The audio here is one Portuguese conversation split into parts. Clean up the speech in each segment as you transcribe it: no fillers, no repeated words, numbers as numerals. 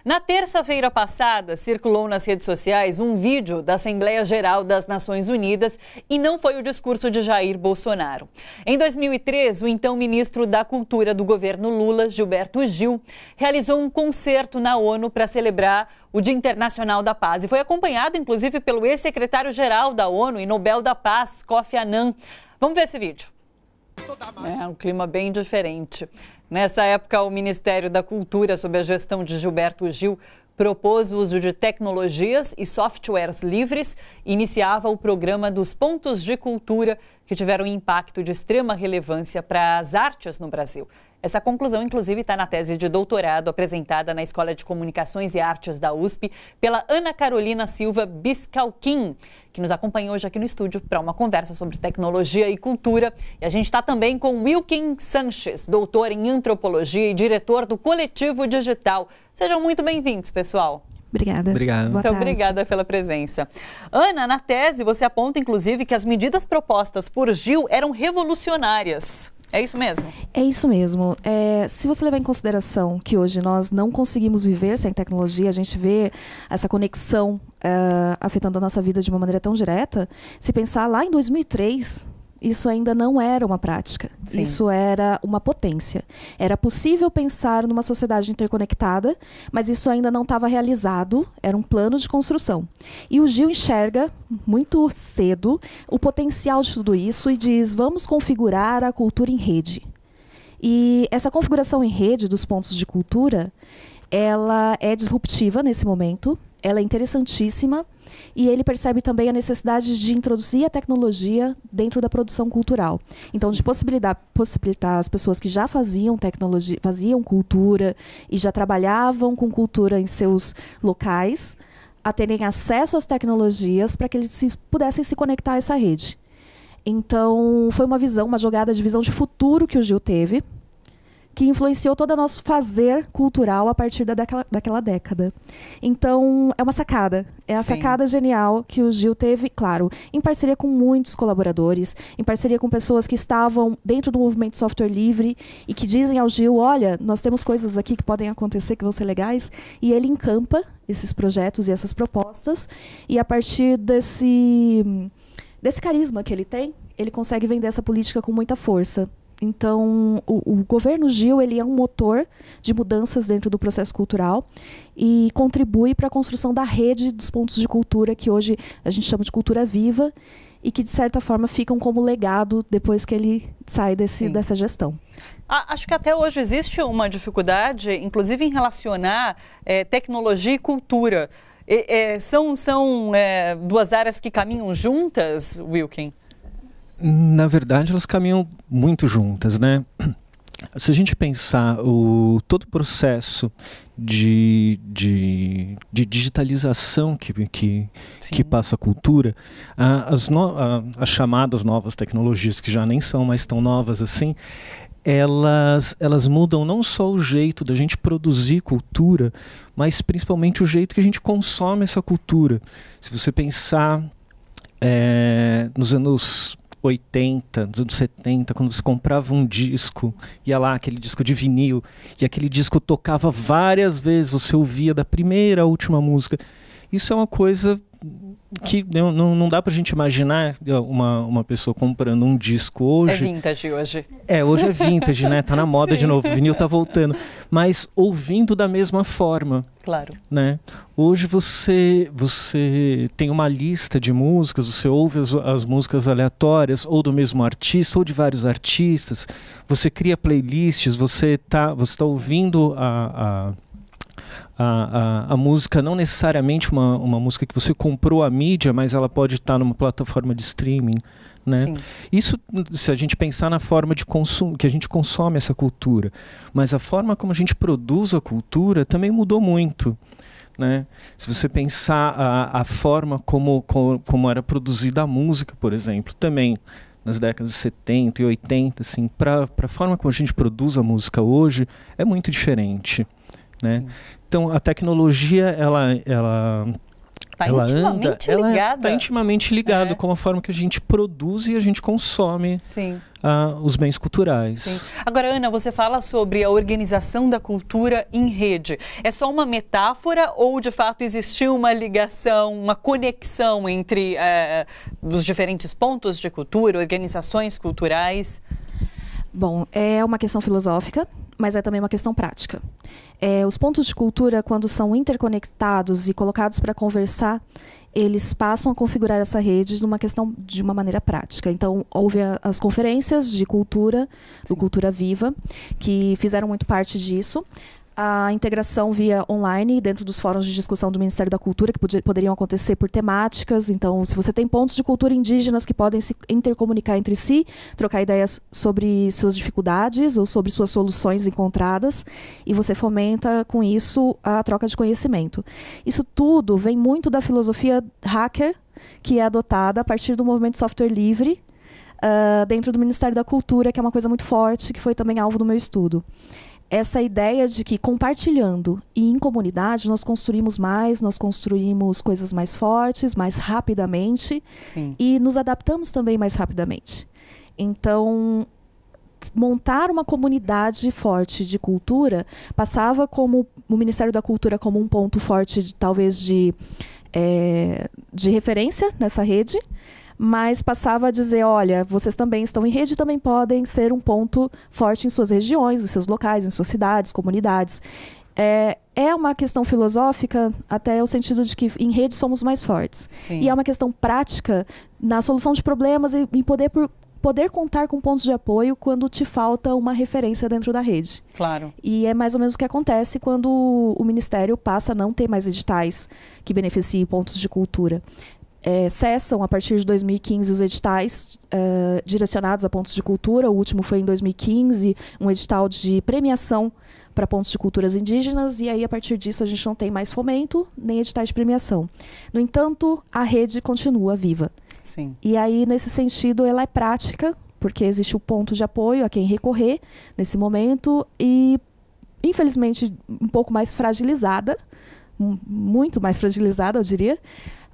Na terça-feira passada, circulou nas redes sociais um vídeo da Assembleia Geral das Nações Unidas e não foi o discurso de Jair Bolsonaro. Em 2003, o então ministro da Cultura do governo Lula, Gilberto Gil, realizou um concerto na ONU para celebrar o Dia Internacional da Paz e foi acompanhado, inclusive, pelo ex-secretário-geral da ONU e Nobel da Paz, Kofi Annan. Vamos ver esse vídeo. É um clima bem diferente. Nessa época, o Ministério da Cultura, sob a gestão de Gilberto Gil, propôs o uso de tecnologias e softwares livres e iniciava o programa dos Pontos de Cultura, que tiveram um impacto de extrema relevância para as artes no Brasil. Essa conclusão, inclusive, está na tese de doutorado apresentada na Escola de Comunicações e Artes da USP pela Ana Carolina Silva Biscalquim, que nos acompanhou hoje aqui no estúdio para uma conversa sobre tecnologia e cultura. E a gente está também com Wilkin Sanches, doutor em antropologia e diretor do Coletivo Digital. Sejam muito bem-vindos, pessoal. Obrigada. Então, obrigada pela presença. Ana, na tese você aponta, inclusive, que as medidas propostas por Gil eram revolucionárias. É isso mesmo? É isso mesmo. Se você levar em consideração que hoje nós não conseguimos viver sem tecnologia, a gente vê essa conexão afetando a nossa vida de uma maneira tão direta, se pensar lá em 2003... isso ainda não era uma prática. Sim. Isso era uma potência. Era possível pensar numa sociedade interconectada, mas isso ainda não estava realizado, era um plano de construção. E o Gil enxerga, muito cedo, o potencial de tudo isso e diz, vamos configurar a cultura em rede. E essa configuração em rede dos pontos de cultura, ela é disruptiva nesse momento, ela é interessantíssima, e ele percebe também a necessidade de introduzir a tecnologia dentro da produção cultural. Então, de possibilitar as pessoas que já faziam tecnologia, faziam cultura e já trabalhavam com cultura em seus locais, a terem acesso às tecnologias para que eles pudessem se conectar a essa rede. Então, foi uma jogada de visão de futuro que o Gil teve, que influenciou todo o nosso fazer cultural a partir daquela década. Então, é uma sacada. É a sacada genial que o Gil teve, claro, em parceria com muitos colaboradores, em parceria com pessoas que estavam dentro do movimento software livre e que dizem ao Gil, olha, nós temos coisas aqui que podem acontecer, que vão ser legais, e ele encampa esses projetos e essas propostas, e a partir desse carisma que ele tem, ele consegue vender essa política com muita força. Então, o governo Gil ele é um motor de mudanças dentro do processo cultural e contribui para a construção da rede dos pontos de cultura que hoje a gente chama de cultura viva e que, de certa forma, ficam como legado depois que ele sai dessa gestão. Acho que até hoje existe uma dificuldade, inclusive em relacionar tecnologia e cultura. São duas áreas que caminham juntas, Wilkin? Na verdade, elas caminham muito juntas, né? Se a gente pensar todo o processo de digitalização que passa a cultura, as chamadas novas tecnologias, que já nem são mais tão novas assim, elas mudam não só o jeito da gente produzir cultura, mas principalmente o jeito que a gente consome essa cultura. Se você pensar nos anos 80, nos anos 70, quando você comprava um disco, ia lá, aquele disco de vinil, e aquele disco tocava várias vezes, você ouvia da primeira à última música. Isso é uma coisa que não dá pra gente imaginar uma pessoa comprando um disco hoje. É vintage hoje. Hoje é vintage, né? Tá na moda de novo, o vinil tá voltando. Mas ouvindo da mesma forma. Claro. Né? Hoje você tem uma lista de músicas, você ouve as músicas aleatórias, ou do mesmo artista, ou de vários artistas, você cria playlists, você tá ouvindo a música, não necessariamente uma música que você comprou a mídia, mas ela pode estar numa plataforma de streaming, né? Isso, se a gente pensar na forma de consumo, que a gente consome essa cultura, mas a forma como a gente produz a cultura também mudou muito, né? Se você pensar a forma como era produzida a música, por exemplo, também nas décadas de 70 e 80, assim, para a forma como a gente produz a música hoje, é muito diferente, né? Então, a tecnologia, Está intimamente ligada. Está intimamente ligado com a forma que a gente produz e a gente consome os bens culturais. Sim. Agora, Ana, você fala sobre a organização da cultura em rede. É só uma metáfora ou, de fato, existiu uma ligação, uma conexão entre os diferentes pontos de cultura, organizações culturais? Bom, é uma questão filosófica, mas é também uma questão prática. Os pontos de cultura, quando são interconectados e colocados para conversar, eles passam a configurar essa rede de uma maneira prática. Então, houve as conferências de cultura, do Cultura Viva, que fizeram muito parte disso. A integração via online dentro dos fóruns de discussão do Ministério da Cultura, que poderiam acontecer por temáticas. Então, se você tem pontos de cultura indígenas que podem se intercomunicar entre si, trocar ideias sobre suas dificuldades ou sobre suas soluções encontradas, e você fomenta com isso a troca de conhecimento. Isso tudo vem muito da filosofia hacker, que é adotada a partir do movimento software livre, dentro do Ministério da Cultura, que é uma coisa muito forte, que foi também alvo do meu estudo. Essa ideia de que compartilhando e em comunidade nós construímos coisas mais fortes, mais rapidamente. Sim. E nos adaptamos também mais rapidamente. Então, montar uma comunidade forte de cultura passava como o Ministério da Cultura como um ponto forte, talvez de referência nessa rede, mas passava a dizer, olha, vocês também estão em rede e também podem ser um ponto forte em suas regiões, em seus locais, em suas cidades, comunidades. É uma questão filosófica, até o sentido de que em rede somos mais fortes. Sim. E é uma questão prática na solução de problemas e em poder contar com pontos de apoio quando te falta uma referência dentro da rede. Claro. E é mais ou menos o que acontece quando o Ministério passa a não ter mais editais que beneficiem pontos de cultura. Cessam, a partir de 2015, os editais direcionados a pontos de cultura. O último foi em 2015, um edital de premiação para pontos de culturas indígenas, e aí, a partir disso, a gente não tem mais fomento, nem editais de premiação. No entanto, a rede continua viva. Sim. E aí, nesse sentido, ela é prática, porque existe o ponto de apoio a quem recorrer nesse momento, e, infelizmente, um pouco mais fragilizada, muito mais fragilizada, eu diria,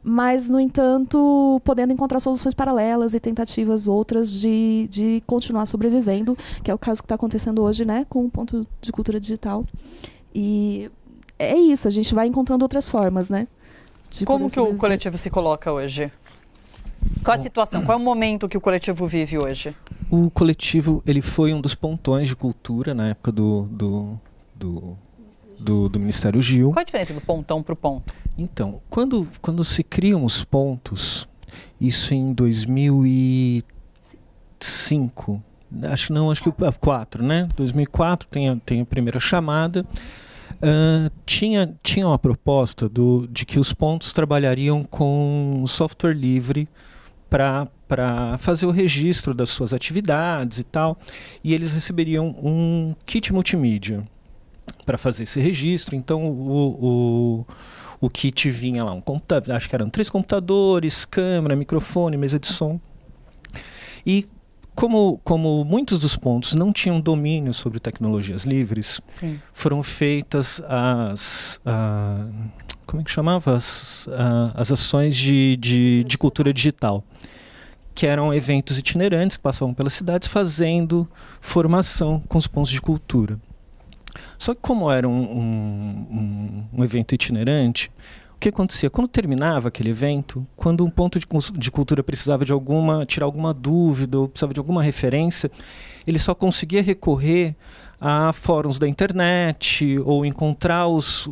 mas, no entanto, podendo encontrar soluções paralelas e tentativas outras de continuar sobrevivendo, que é o caso que está acontecendo hoje, né, com o ponto de cultura digital. E é isso, a gente vai encontrando outras formas, né? Como que o coletivo se coloca hoje? Qual a situação, qual é o momento que o coletivo vive hoje? O coletivo, ele foi um dos pontões de cultura na época do Ministério Gil. Qual a diferença do pontão para o ponto? Então, quando se criam os pontos, isso em 2005, acho que 2004, né? 2004 tem a primeira chamada. Tinha uma proposta de que os pontos trabalhariam com software livre para fazer o registro das suas atividades e tal, e eles receberiam um kit multimídia para fazer esse registro. Então o kit vinha lá, um computador, acho que eram 3 computadores, câmera, microfone, mesa de som. E como muitos dos pontos não tinham domínio sobre tecnologias livres, sim, foram feitas como é que chamava? As ações de cultura digital, que eram eventos itinerantes que passavam pelas cidades fazendo formação com os pontos de cultura. Só que como era um evento itinerante, o que acontecia? Quando terminava aquele evento, quando um ponto de cultura precisava tirar alguma dúvida ou precisava de alguma referência, ele só conseguia recorrer a fóruns da internet ou encontrar os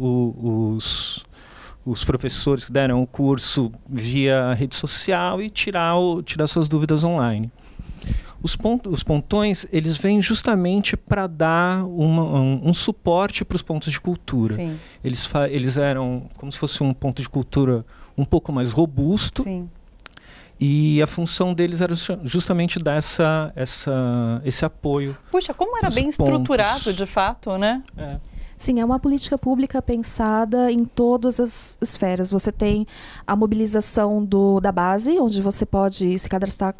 professores que deram o curso via rede social e tirar suas dúvidas online. Os pontões, eles vêm justamente para dar um suporte para os pontos de cultura. Sim. Eles eram como se fosse um ponto de cultura um pouco mais robusto. Sim. E a função deles era justamente dar esse apoio. Puxa, como era bem estruturado, de fato, né? Sim, é uma política pública pensada em todas as esferas. Você tem a mobilização da base, onde você pode se cadastrar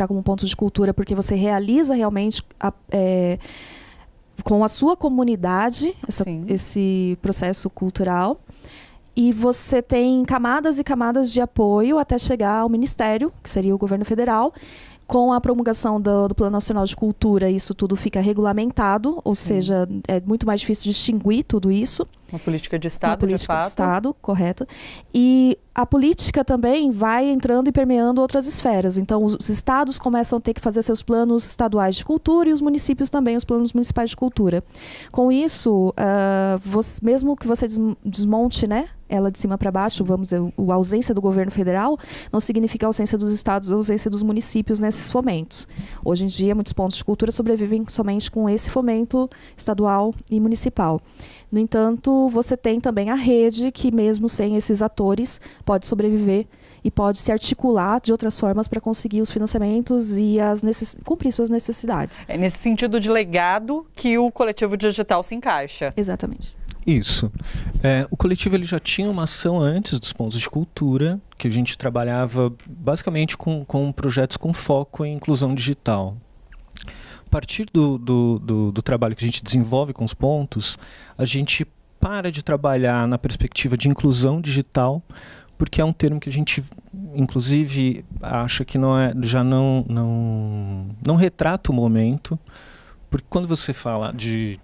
como ponto de cultura, porque você realiza realmente com a sua comunidade esse processo cultural. E você tem camadas e camadas de apoio até chegar ao Ministério, que seria o governo federal. Com a promulgação do Plano Nacional de Cultura, isso tudo fica regulamentado, ou seja, é muito mais difícil distinguir tudo isso. Uma política de Estado, uma política de Estado, correto. E a política também vai entrando e permeando outras esferas. Então, os estados começam a ter que fazer seus planos estaduais de cultura e os municípios também, os planos municipais de cultura. Com isso, mesmo que você desmonte, né, ela de cima para baixo, vamos dizer, a ausência do governo federal não significa a ausência dos estados, a ausência dos municípios nesses fomentos. Hoje em dia, muitos pontos de cultura sobrevivem somente com esse fomento estadual e municipal. No entanto, você tem também a rede que, mesmo sem esses atores, pode sobreviver e pode se articular de outras formas para conseguir os financiamentos e cumprir suas necessidades. É nesse sentido de legado que o coletivo digital se encaixa. Exatamente. Isso. O coletivo ele já tinha uma ação antes dos pontos de cultura, que a gente trabalhava basicamente com projetos com foco em inclusão digital. A partir do trabalho que a gente desenvolve com os pontos, a gente para de trabalhar na perspectiva de inclusão digital, porque é um termo que a gente, inclusive, acha que já não retrata o momento. Porque quando você fala de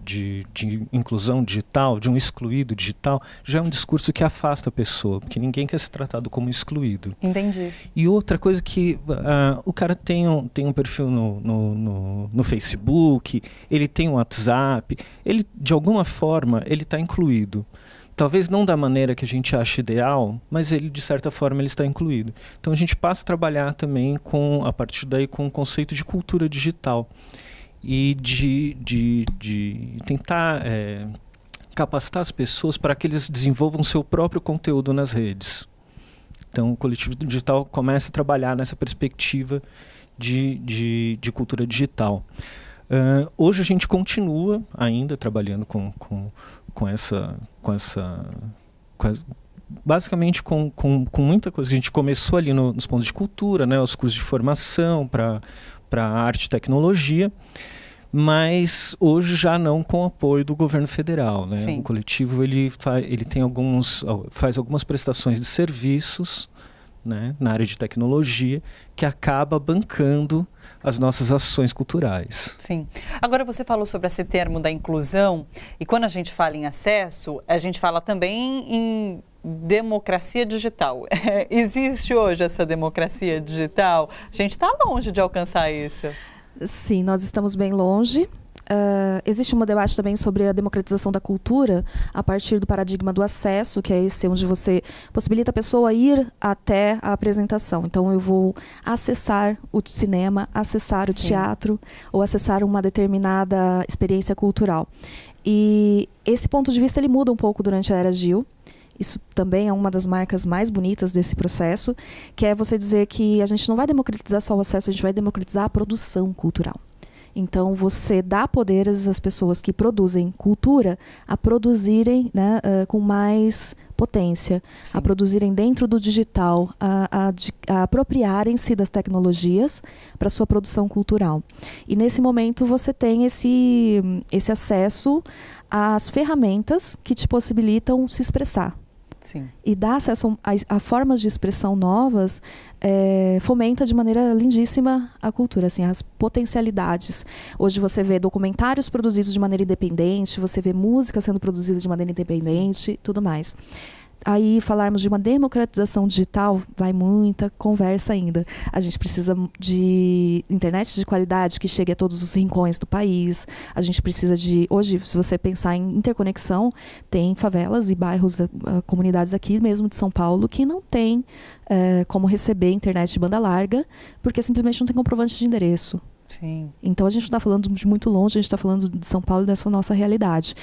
inclusão digital, de um excluído digital, já é um discurso que afasta a pessoa, porque ninguém quer ser tratado como excluído. Entendi. E outra coisa que o cara tem um perfil no Facebook, ele tem um WhatsApp, ele, de alguma forma, ele está incluído. Talvez não da maneira que a gente acha ideal, mas ele, de certa forma, ele está incluído. Então a gente passa a trabalhar também, a partir daí, com o conceito de cultura digital. E de tentar capacitar as pessoas para que eles desenvolvam seu próprio conteúdo nas redes. Então, o coletivo digital começa a trabalhar nessa perspectiva de cultura digital. Hoje a gente continua ainda trabalhando basicamente com muita coisa que a gente começou ali nos pontos de cultura, né, os cursos de formação para arte e tecnologia, mas hoje já não com apoio do governo federal, né? O coletivo ele faz algumas prestações de serviços, né, na área de tecnologia, que acaba bancando as nossas ações culturais. Sim. Agora você falou sobre esse termo da inclusão, e quando a gente fala em acesso, a gente fala também em democracia digital. Existe hoje essa democracia digital? A gente está longe de alcançar isso. Sim, nós estamos bem longe. Existe um debate também sobre a democratização da cultura a partir do paradigma do acesso, que é esse onde você possibilita a pessoa ir até a apresentação. Então, eu vou acessar o cinema, acessar o teatro ou acessar uma determinada experiência cultural. E esse ponto de vista ele muda um pouco durante a Era Gil. Isso também é uma das marcas mais bonitas desse processo, que é você dizer que a gente não vai democratizar só o acesso, a gente vai democratizar a produção cultural. Então, você dá poderes às pessoas que produzem cultura a produzirem, né, com mais potência, a produzirem dentro do digital, a apropriarem-se das tecnologias para sua produção cultural. E, nesse momento, você tem esse acesso às ferramentas que te possibilitam se expressar. Sim. E dar acesso a formas de expressão novas fomenta de maneira lindíssima a cultura, assim, as potencialidades. Hoje você vê documentários produzidos de maneira independente, você vê música sendo produzida de maneira independente, tudo mais. Aí, falarmos de uma democratização digital, vai muita conversa ainda. A gente precisa de internet de qualidade que chegue a todos os rincões do país. A gente precisa de... Hoje, se você pensar em interconexão, tem favelas e bairros, comunidades aqui mesmo de São Paulo, que não tem como receber internet de banda larga, porque simplesmente não tem comprovante de endereço. Sim. Então, a gente não está falando de muito longe, a gente está falando de São Paulo e dessa nossa realidade.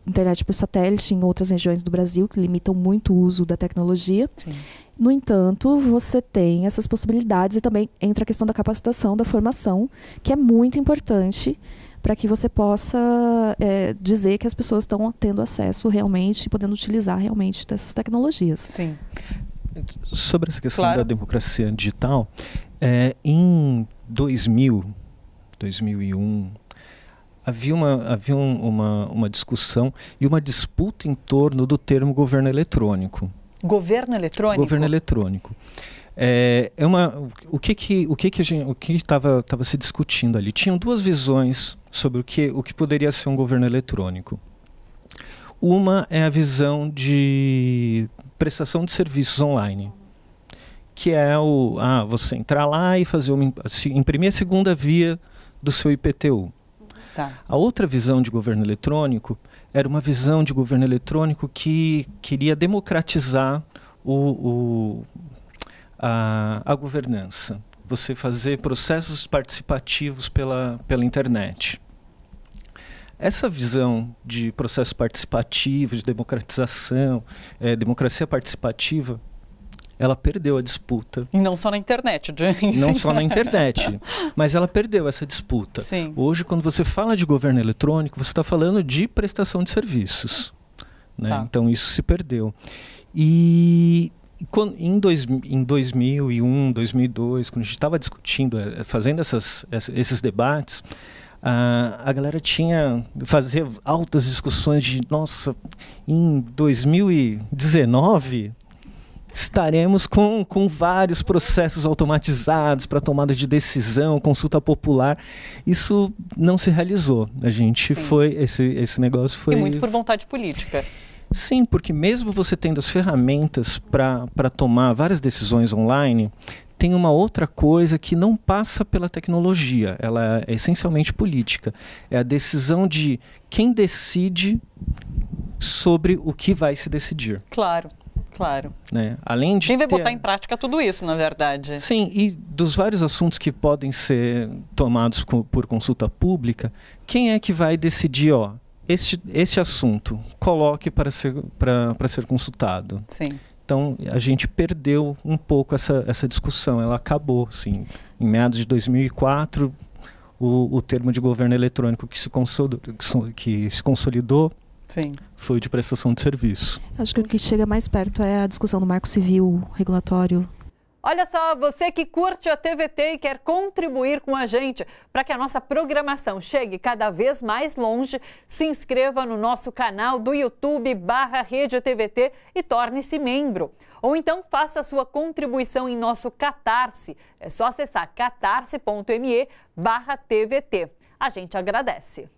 Internet por satélite em outras regiões do Brasil, que limitam muito o uso da tecnologia. Sim. No entanto, você tem essas possibilidades e também entra a questão da capacitação, da formação, que é muito importante para que você possa dizer que as pessoas estão tendo acesso realmente, podendo utilizar realmente dessas tecnologias. Sim. Sobre essa questão da democracia digital, em 2000, 2001, havia uma discussão e uma disputa em torno do termo governo eletrônico. Governo eletrônico? Governo eletrônico. O que estava se discutindo ali? Tinham duas visões sobre o que poderia ser um governo eletrônico. Uma é a visão de prestação de serviços online, que é você entrar lá e imprimir a segunda via do seu IPTU. Tá. A outra visão de governo eletrônico era uma visão de governo eletrônico que queria democratizar a governança. Você fazer processos participativos pela internet. Essa visão de processo participativo, de democratização, democracia participativa, ela perdeu a disputa. E não só na internet. Não só na internet, mas ela perdeu essa disputa. Sim. Hoje, quando você fala de governo eletrônico, você está falando de prestação de serviços. Né? Tá. Então, isso se perdeu. E em 2001, 2002, quando a gente estava discutindo, fazendo esses debates, a galera fazia altas discussões de, nossa, em 2019 estaremos com vários processos automatizados para tomada de decisão, consulta popular. Isso não se realizou. A gente esse negócio foi... E muito por vontade política. Sim, porque mesmo você tendo as ferramentas para tomar várias decisões online, tem uma outra coisa que não passa pela tecnologia, ela é essencialmente política. É a decisão de quem decide sobre o que vai se decidir. Claro, claro. Né? Além de quem vai botar em prática tudo isso, na verdade? Sim, e dos vários assuntos que podem ser tomados por consulta pública, quem é que vai decidir, este assunto, coloque para ser consultado? Sim. Então, a gente perdeu um pouco essa discussão, ela acabou. Assim, em meados de 2004, o termo de governo eletrônico que se consolidou Sim. foi de prestação de serviço. Acho que o que chega mais perto é a discussão do marco civil regulatório. Olha só, você que curte a TVT e quer contribuir com a gente para que a nossa programação chegue cada vez mais longe, se inscreva no nosso canal do YouTube /Rede TVT e torne-se membro. Ou então faça sua contribuição em nosso Catarse. É só acessar catarse.me/TVT. A gente agradece.